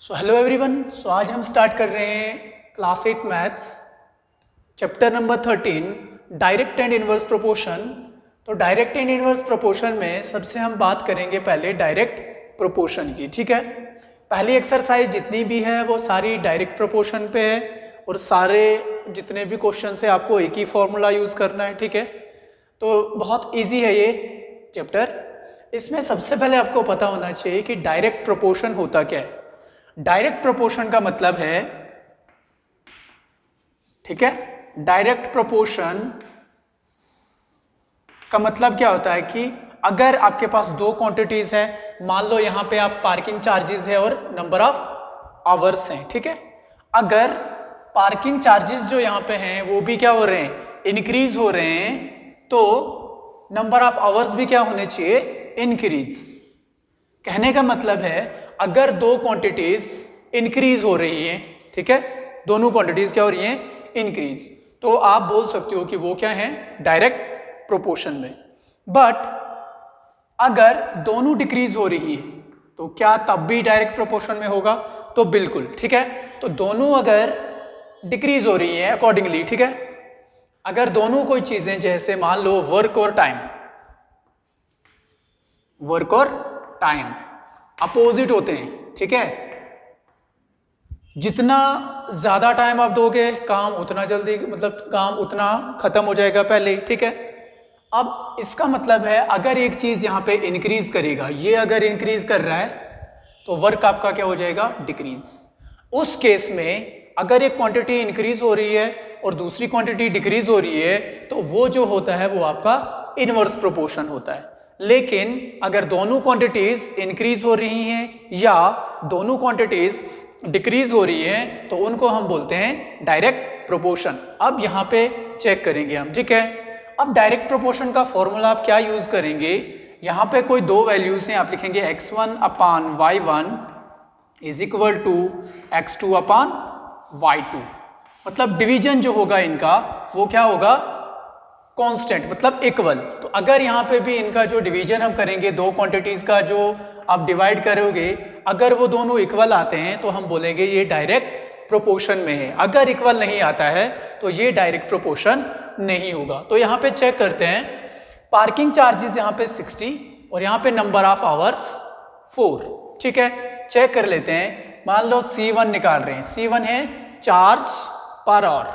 Hello everyone. आज हम start कर रहे हैं class 8 maths chapter number 13 direct and inverse proportion. तो डायरेक्ट एंड इनवर्स प्रोपोर्शन में सबसे हम बात करेंगे पहले डायरेक्ट प्रोपोर्शन की। ठीक है, पहली एक्सरसाइज जितनी भी है वो सारी डायरेक्ट प्रोपोर्शन पे है और सारे जितने भी क्वेश्चन है आपको एक ही फॉर्मूला यूज़ करना है। ठीक है, तो बहुत ईजी है ये चैप्टर। इसमें सबसे पहले आपको पता होना चाहिए कि डायरेक्ट प्रोपोर्शन होता क्या है। डायरेक्ट प्रोपोर्शन का मतलब है, ठीक है, डायरेक्ट प्रोपोर्शन का मतलब क्या होता है कि अगर आपके पास दो क्वांटिटीज है, मान लो यहां पे आप पार्किंग चार्जेस है और नंबर ऑफ आवर्स हैं। ठीक है, अगर पार्किंग चार्जेस जो यहां पे हैं वो भी क्या हो रहे हैं, इंक्रीज हो रहे हैं, तो नंबर ऑफ आवर्स भी क्या होने चाहिए, इंक्रीज। कहने का मतलब है अगर दो क्वांटिटीज इंक्रीज हो रही हैं, ठीक है, दोनों क्वांटिटीज क्या हो रही हैं, इंक्रीज, तो आप बोल सकते हो कि वो क्या है, डायरेक्ट प्रोपोर्शन में। बट अगर दोनों डिक्रीज हो रही है तो क्या तब भी डायरेक्ट प्रोपोर्शन में होगा? तो बिल्कुल। ठीक है, तो दोनों अगर डिक्रीज हो रही है अकॉर्डिंगली, ठीक है, अगर दोनों कोई चीजें जैसे मान लो वर्क और टाइम, वर्क और टाइम अपोजिट होते हैं। ठीक है, जितना ज्यादा टाइम आप दोगे काम उतना जल्दी, मतलब काम उतना खत्म हो जाएगा पहले। ठीक है, अब इसका मतलब है अगर एक चीज यहां पे इंक्रीज करेगा, ये अगर इंक्रीज कर रहा है तो वर्क आपका क्या हो जाएगा, डिक्रीज। उस केस में अगर एक क्वांटिटी इंक्रीज हो रही है और दूसरी क्वांटिटी डिक्रीज हो रही है तो वो जो होता है वो आपका इनवर्स प्रोपोर्शन होता है। लेकिन अगर दोनों क्वांटिटीज इंक्रीज हो रही हैं या दोनों क्वांटिटीज डिक्रीज हो रही है तो उनको हम बोलते हैं डायरेक्ट प्रोपोर्शन। अब यहां पे चेक करेंगे हम। ठीक है, अब डायरेक्ट प्रोपोर्शन का फॉर्मूला आप क्या यूज करेंगे, यहां पे कोई दो वैल्यूज हैं, आप लिखेंगे x1 upon y1 is equal to x2 upon y2। मतलब डिवीजन जो होगा इनका वो क्या होगा, कांस्टेंट, मतलब इक्वल। तो अगर यहाँ पे भी इनका जो डिवीजन हम करेंगे, दो क्वांटिटीज का जो आप डिवाइड करोगे, अगर वो दोनों इक्वल आते हैं तो हम बोलेंगे ये डायरेक्ट प्रोपोर्शन में है। अगर इक्वल नहीं आता है तो ये डायरेक्ट प्रोपोर्शन नहीं होगा। तो यहाँ पे चेक करते हैं, पार्किंग चार्जेस यहाँ पे 60 और यहाँ पे नंबर ऑफ आवर्स 4। ठीक है, चेक कर लेते हैं। मान लो C1 निकाल रहे हैं, C1 है charge per hour,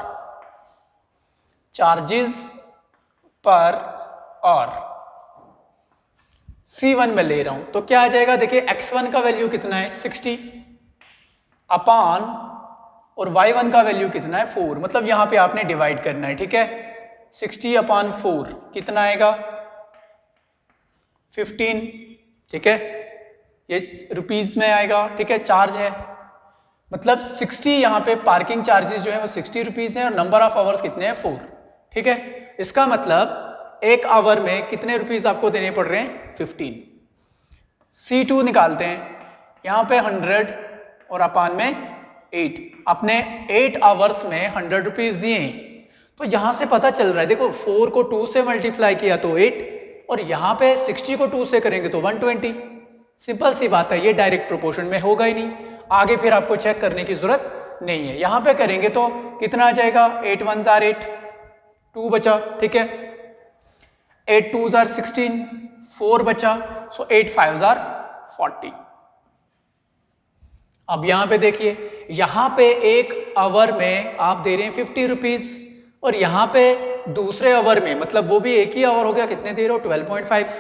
charges per hour C1 में ले रहा हूं तो क्या आ जाएगा, देखिए x1 का वैल्यू कितना है 60 अपान और y1 का वैल्यू कितना है 4, मतलब यहां पे आपने डिवाइड करना है। ठीक है, 60 अपान 4 कितना आएगा 15। ठीक है, ये रुपीज में आएगा। ठीक है, चार्ज है, मतलब 60 यहाँ पे पार्किंग चार्जेस जो है वो 60 रुपीज है और नंबर ऑफ आवर्स कितने हैं 4। ठीक है, इसका मतलब एक आवर में कितने रुपीज आपको देने पड़ रहे हैं 15। C2 निकालते हैं, यहाँ पे 100 और अपान में 8, अपने 8 आवर्स में 100 रुपीज दिए हैं। तो यहां से पता चल रहा है, देखो 4 को 2 से मल्टीप्लाई किया तो 8 और यहाँ पे 60 को 2 से करेंगे तो 120। सिंपल सी बात है, ये डायरेक्ट प्रोपोर्शन में होगा ही नहीं, आगे फिर आपको चेक करने की जरूरत नहीं है। यहां पे करेंगे तो कितना आ जाएगा, 8 1 जार 8, 2 बचा। ठीक है, 8 2 जार 16, 4 बचा, सो 8 5 जार 40। अब यहां पे देखिए, यहां पे एक आवर में आप दे रहे हैं 50 रुपीज और यहां पे दूसरे आवर में, मतलब वो भी एक ही आवर हो गया, कितने दे रहे हो 12.5।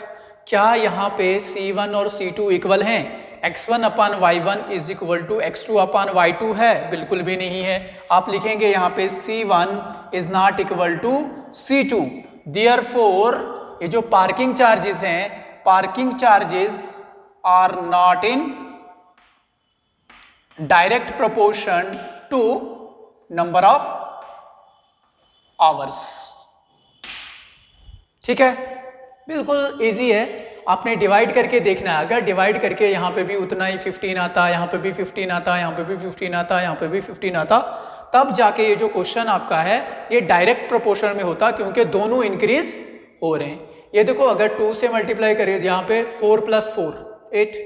क्या यहाँ पे C1 और C2 इक्वल हैं? x1 upon y1 is equal to x2 upon y2 है? बिल्कुल भी नहीं है। आप लिखेंगे यहाँ पे C1 is not equal to C2, therefore ये जो पार्किंग चार्जेस हैं, parking charges are not in direct proportion to number of hours. ठीक है, बिल्कुल इजी है, आपने डिवाइड करके देखना है। अगर डिवाइड करके यहाँ पे भी उतना ही 15 आता, यहाँ पे भी 15 आता, यहाँ पे भी 15 आता, यहाँ पे भी 15 आता, तब जाके ये जो क्वेश्चन आपका है ये डायरेक्ट प्रोपोर्शन में होता, क्योंकि दोनों इंक्रीज हो रहे हैं। ये देखो, अगर 2 से मल्टीप्लाई करिए, यहाँ पे 4 + 4 8,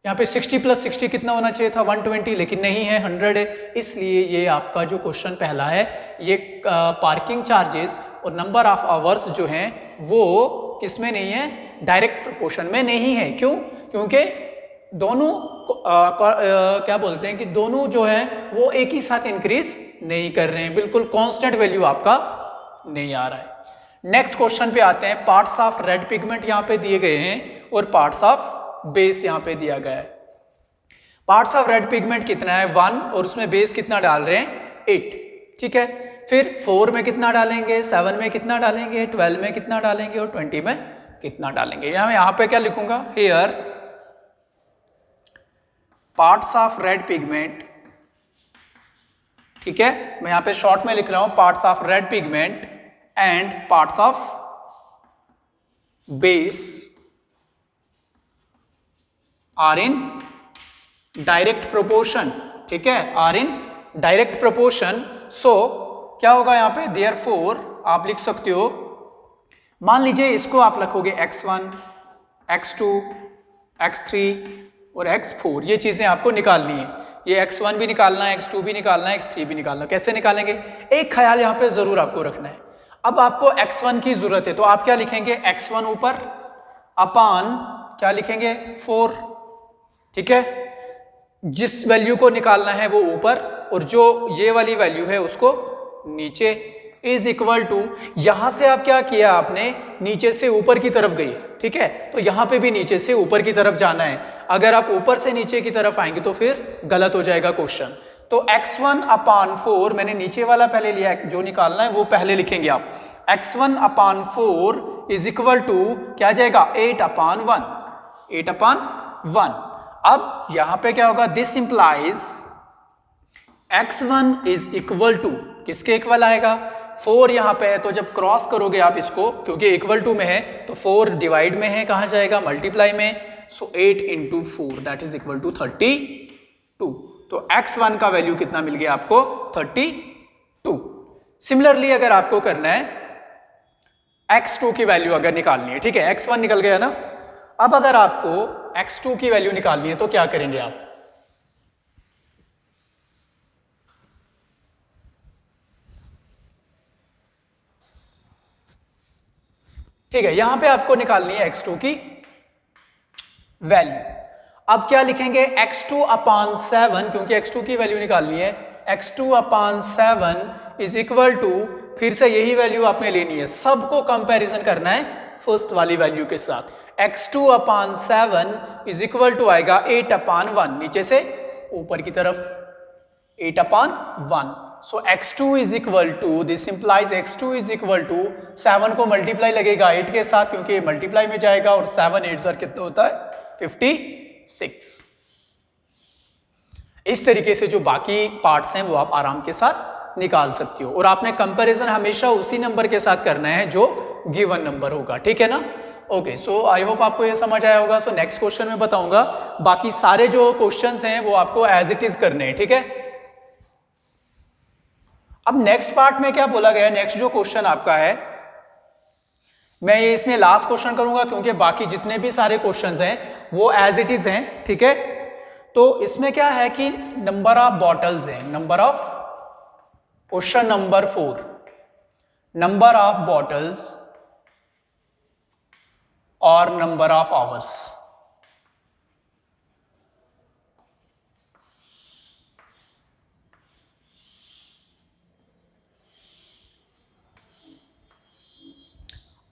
यहाँ पे 60 + 60 कितना होना चाहिए था 120, लेकिन नहीं है 100 है, इसलिए ये आपका जो क्वेश्चन पहला है ये पार्किंग चार्जेस और नंबर ऑफ आवर्स जो हैं वो किस में नहीं है, डायरेक्ट प्रोपोर्शन में नहीं है। क्यों? क्योंकि दोनों क्या बोलते हैं कि दोनों जो है वो एक ही साथ इंक्रीज नहीं कर रहे हैं, बिल्कुल कांस्टेंट वैल्यू आपका नहीं आ रहा है। नेक्स्ट क्वेश्चन पे आते हैं। पार्ट्स ऑफ रेड पिगमेंट यहाँ पे दिए गए हैं और पार्ट्स ऑफ बेस यहाँ पे दिया गया है। पार्ट्स ऑफ रेड पिगमेंट कितना है 1 और उसमें बेस कितना डाल रहे हैं 8, ठीक है। फिर 4 में कितना डालेंगे, 7 में कितना डालेंगे, 12 में कितना डालेंगे और 20 में कितना डालेंगे। यहाँ पे क्या लिखूंगा, here parts of red pigment, ठीक है, मैं यहाँ पे शॉर्ट में लिख रहा हूं parts of red pigment and parts of base are in direct proportion, ठीक है, are in direct proportion. So क्या होगा यहाँ पे, देयरफॉर आप लिख सकते हो, मान लीजिए इसको आप लिखोगे x1, x2, x3 और x4, ये चीजें आपको निकालनी है। ये x1 भी निकालना है, x2 भी निकालना है, x3 भी निकालना है। कैसे निकालेंगे, एक ख्याल यहाँ पे जरूर आपको रखना है। अब आपको x1 की जरूरत है तो आप क्या लिखेंगे, x1 ऊपर अपान क्या लिखेंगे 4, ठीक है। जिस वैल्यू को निकालना है वो ऊपर और जो ये वाली वैल्यू है उसको नीचे, इज इक्वल टू, यहां से आप क्या किया, आपने नीचे से ऊपर की तरफ गई, ठीक है। तो यहां पे भी नीचे से ऊपर की तरफ जाना है। अगर आप ऊपर से नीचे की तरफ आएंगे तो फिर गलत हो जाएगा क्वेश्चन। तो x1 अपान 4, मैंने नीचे वाला पहले लिया, जो निकालना है वो पहले लिखेंगे आप। x1 upon 4 is equal to क्या जाएगा 8 अपान 1, 8 अपान 1। अब यहां पे क्या होगा, this implies x1 is equal to, किसके इक्वल आएगा, 4 यहां पे है तो जब क्रॉस करोगे आप इसको, क्योंकि इक्वल टू में है तो 4 डिवाइड में है, कहां जाएगा मल्टीप्लाई में। So 8 into 4 that is equal to 32। तो x1 का वैल्यू कितना मिल गया आपको 32। सिमिलरली अगर आपको करना है x2 की वैल्यू अगर निकालनी है, ठीक है, x1 निकल गया ना। अब अगर आपको x2 की वैल्यू निकालनी है तो क्या करेंगे आप, ठीक है, यहां पे आपको निकालनी है x2 की वैल्यू। अब क्या लिखेंगे, x2 अपान 7, क्योंकि x2 की वैल्यू निकालनी है, x2 upon 7 is equal to, फिर से यही वैल्यू आपने लेनी है, सबको कंपैरिजन करना है फर्स्ट वाली वैल्यू के साथ। x2 upon 7 is equal to आएगा 8 अपान 1, नीचे से ऊपर की तरफ 8 upon 1। So x2 is equal to, this implies x2 is equal to 7 को मल्टीप्लाई लगेगा 8 के साथ, क्योंकि मल्टीप्लाई में जाएगा, और 7 8 सर कितना होता है 56। इस तरीके से जो बाकी पार्ट्स हैं वो आप आराम के साथ निकाल सकते हो, और आपने कंपैरिजन हमेशा उसी नंबर के साथ करना है जो गिवन नंबर होगा, ठीक है ना। ओके, सो आई होप आपको ये समझ आया होगा। सो नेक्स्ट क्वेश्चन में बताऊंगा, बाकी सारे जो क्वेश्चंस हैं वो आपको एज इट इज करने हैं, ठीक है। अब नेक्स्ट पार्ट में क्या बोला गया है, नेक्स्ट जो क्वेश्चन आपका है, मैं ये इसमें लास्ट क्वेश्चन करूंगा क्योंकि बाकी जितने भी सारे क्वेश्चंस हैं वो एज इट इज हैं, ठीक है। तो इसमें क्या है कि नंबर ऑफ बॉटल्स हैं, number of, question number 4, number of bottles और नंबर ऑफ आवर्स।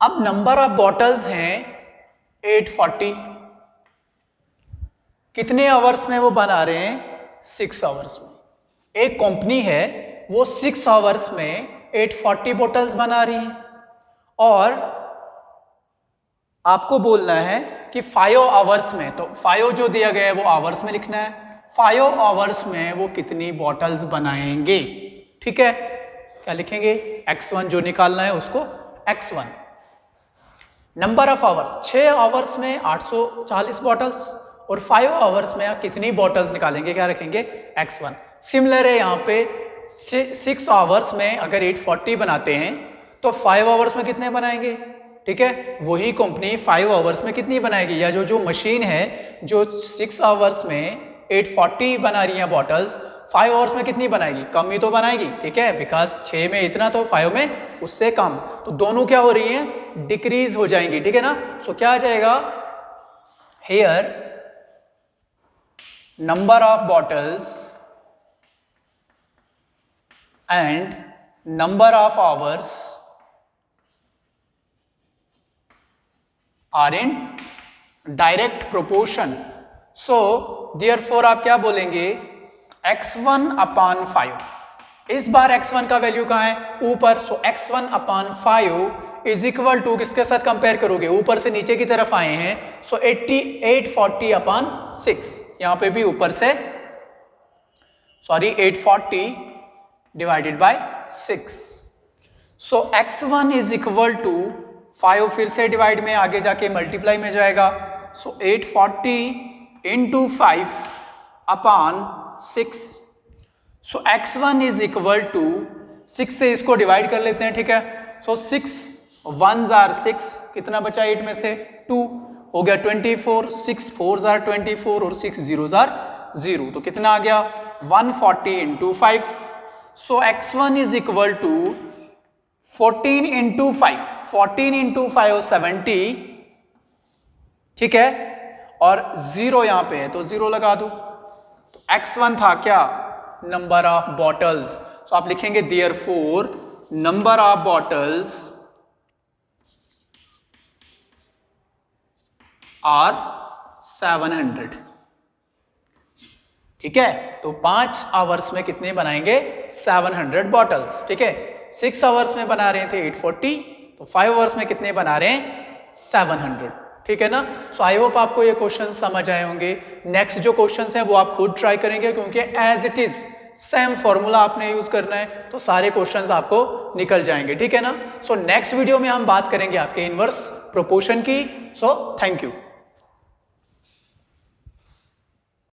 अब नंबर ऑफ बॉटल्स हैं 840, कितने आवर्स में वो बना रहे हैं 6 आवर्स में। एक कंपनी है वो 6 आवर्स में 840 बॉटल्स बना रही है, और आपको बोलना है कि 5 आवर्स में, तो 5 जो दिया गया है वो आवर्स में लिखना है, 5 आवर्स में वो कितनी बॉटल्स बनाएंगे, ठीक है। क्या लिखेंगे, x1 जो निकालना है उसको x1। Number of hours, 6 hours में 840 बॉटल्स, और 5 आवर्स में आप कितनी बॉटल्स निकालेंगे, क्या रखेंगे x1। सिमिलर है यहाँ पे, 6 आवर्स में अगर 840 बनाते हैं तो 5 आवर्स में कितने बनाएंगे, ठीक है। वही कंपनी 5 आवर्स में कितनी बनाएगी, या जो मशीन है जो 6 आवर्स में 840 बना रही हैं बॉटल्स, 5 आवर्स में कितनी बनाएगी? कम ही तो बनाएगी, ठीक है, बिकॉज 6 में इतना तो 5 में उससे कम, तो दोनों क्या हो रही हैं? डिक्रीज हो जाएंगी, ठीक है ना। सो क्या आ जाएगा here number of bottles and number of hours are in direct proportion. So therefore आप क्या बोलेंगे? x1 upon 5। इस बार x1 का वैल्यू कहाँ है? ऊपर। So x1 upon 5 is equal to किसके साथ कंपेयर करोगे? ऊपर से नीचे की तरफ आए हैं, सो 840 अपॉन 6, यहां पे भी ऊपर से 840 divided by 6। So x1 is equal to 5, फिर से डिवाइड में आगे जाके मल्टीप्लाई में जाएगा, so 840 into 5 upon 6। So x1 is equal to 6 से इसको डिवाइड कर लेते हैं, ठीक है। सो 6 1s are 6, कितना बचा 8 में से? 2 हो गया 24, 6 4s are 24 और 6 0s are 0, तो कितना आ गया? 140 into 5। So x1 is equal to 14 into 5, 14 into 5 70, ठीक है, और 0 यहां पे है तो 0 लगा दो। तो x1 था क्या? Number of bottles. सो आप लिखेंगे therefore number of bottles are 700, ठीक है। तो 5 आवर्स में कितने बनाएंगे? 700 बॉटल्स, ठीक है। 6 आवर्स में बना रहे थे 840, तो 5 आवर्स में कितने बना रहे हैं? 700, ठीक है ना। सो आई होप आपको ये क्वेश्चन समझ आए होंगे। नेक्स्ट जो क्वेश्चंस हैं वो आप खुद ट्राई करेंगे, क्योंकि as it is same formula आपने यूज करना है, तो सारे क्वेश्चंस आपको निकल जाएंगे, ठीक है ना। सो नेक्स्ट वीडियो में हम बात करेंगे आपके इनवर्स प्रोपोर्शन की। So thank you.